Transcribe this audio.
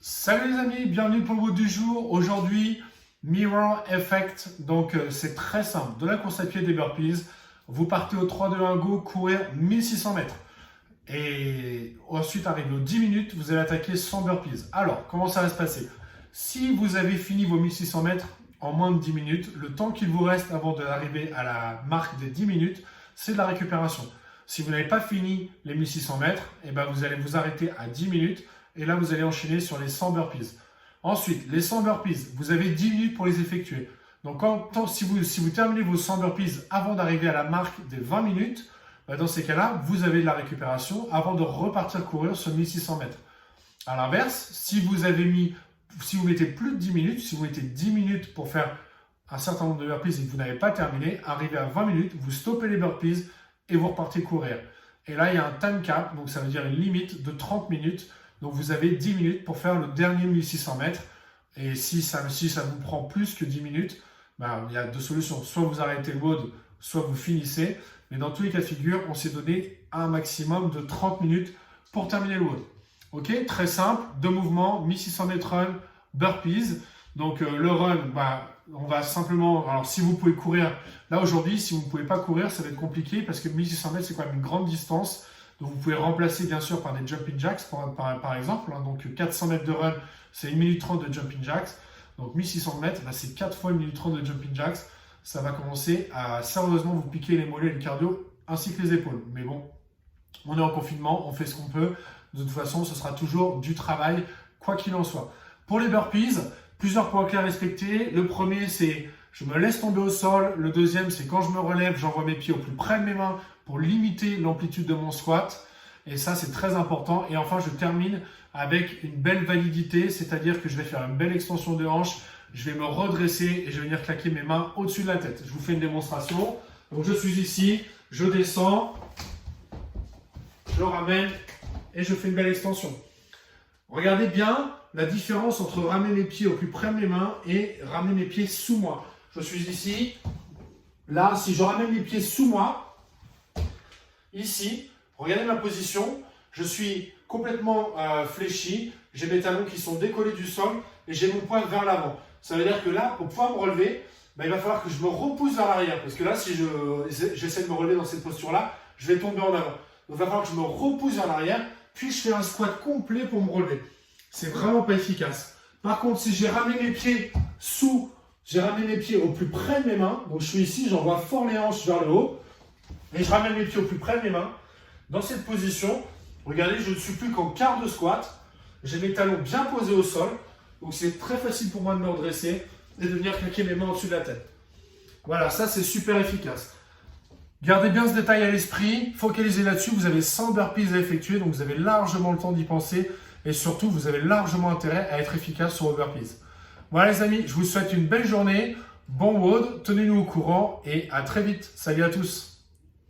Salut les amis, bienvenue pour le mot du jour. Aujourd'hui, Mirror Effect. Donc c'est très simple. De la course à pied des burpees, vous partez au 3-2-1 go, courir 1600 mètres. Et ensuite arrive aux 10 minutes, vous allez attaquer 100 burpees. Alors, comment ça va se passer? Si vous avez fini vos 1600 mètres en moins de 10 minutes, le temps qu'il vous reste avant d'arriver à la marque des 10 minutes, c'est de la récupération. Si vous n'avez pas fini les 1600 mètres, eh ben vous allez vous arrêter à 10 minutes. Et là, vous allez enchaîner sur les 100 burpees. Ensuite, les 100 burpees, vous avez 10 minutes pour les effectuer. Donc, si vous terminez vos 100 burpees avant d'arriver à la marque des 20 minutes, dans ces cas-là, vous avez de la récupération avant de repartir courir sur 1600 mètres. À l'inverse, si vous mettez plus de 10 minutes, si vous mettez 10 minutes pour faire un certain nombre de burpees et que vous n'avez pas terminé, arrivé à 20 minutes, vous stoppez les burpees et vous repartez courir. Et là, il y a un time cap, donc ça veut dire une limite de 30 minutes. Donc, vous avez 10 minutes pour faire le dernier 1600 mètres. Et si ça vous prend plus que 10 minutes, il y a deux solutions. Soit vous arrêtez le WOD, soit vous finissez. Mais dans tous les cas de figure, on s'est donné un maximum de 30 minutes pour terminer le WOD. Ok, très simple, deux mouvements, 1600 mètres run, burpees. Donc, le run, on va simplement... Alors, si vous pouvez courir, là aujourd'hui, si vous ne pouvez pas courir, ça va être compliqué parce que 1600 mètres, c'est quand même une grande distance. Donc, vous pouvez remplacer bien sûr par des jumping jacks par exemple. Donc, 400 mètres de run, c'est 1 minute 30 de jumping jacks. Donc, 1600 mètres, c'est 4 fois 1 minute 30 de jumping jacks. Ça va commencer à sérieusement vous piquer les mollets et le cardio ainsi que les épaules. Mais bon, on est en confinement, on fait ce qu'on peut. De toute façon, ce sera toujours du travail, quoi qu'il en soit. Pour les burpees, plusieurs points clés à respecter. Le premier, c'est je me laisse tomber au sol. Le deuxième, c'est quand je me relève, j'envoie mes pieds au plus près de mes mains pour limiter l'amplitude de mon squat. Et ça, c'est très important. Et enfin, je termine avec une belle validité, c'est-à-dire que je vais faire une belle extension de hanche, je vais me redresser et je vais venir claquer mes mains au-dessus de la tête. Je vous fais une démonstration. Donc, je suis ici, je descends, je ramène et je fais une belle extension. Regardez bien la différence entre ramener mes pieds au plus près de mes mains et ramener mes pieds sous moi. Je suis ici. Là, si je ramène mes pieds sous moi, ici, regardez ma position. Je suis complètement fléchi. J'ai mes talons qui sont décollés du sol et j'ai mon poing vers l'avant. Ça veut dire que là, pour pouvoir me relever, il va falloir que je me repousse vers l'arrière. Parce que là, si j'essaie de me relever dans cette posture-là, je vais tomber en avant. Donc, il va falloir que je me repousse vers l'arrière, puis je fais un squat complet pour me relever. C'est vraiment pas efficace. Par contre, si j'ai ramené mes pieds j'ai ramené mes pieds au plus près de mes mains, donc je suis ici, j'envoie fort les hanches vers le haut, et je ramène mes pieds au plus près de mes mains. Dans cette position, regardez, je ne suis plus qu'en quart de squat, j'ai mes talons bien posés au sol, donc c'est très facile pour moi de me redresser et de venir claquer mes mains au-dessus de la tête. Voilà, ça c'est super efficace. Gardez bien ce détail à l'esprit, focalisez là-dessus, vous avez 100 burpees à effectuer, donc vous avez largement le temps d'y penser, et surtout, vous avez largement intérêt à être efficace sur vos burpees. Voilà les amis, je vous souhaite une belle journée, bon WOD, tenez-nous au courant et à très vite. Salut à tous.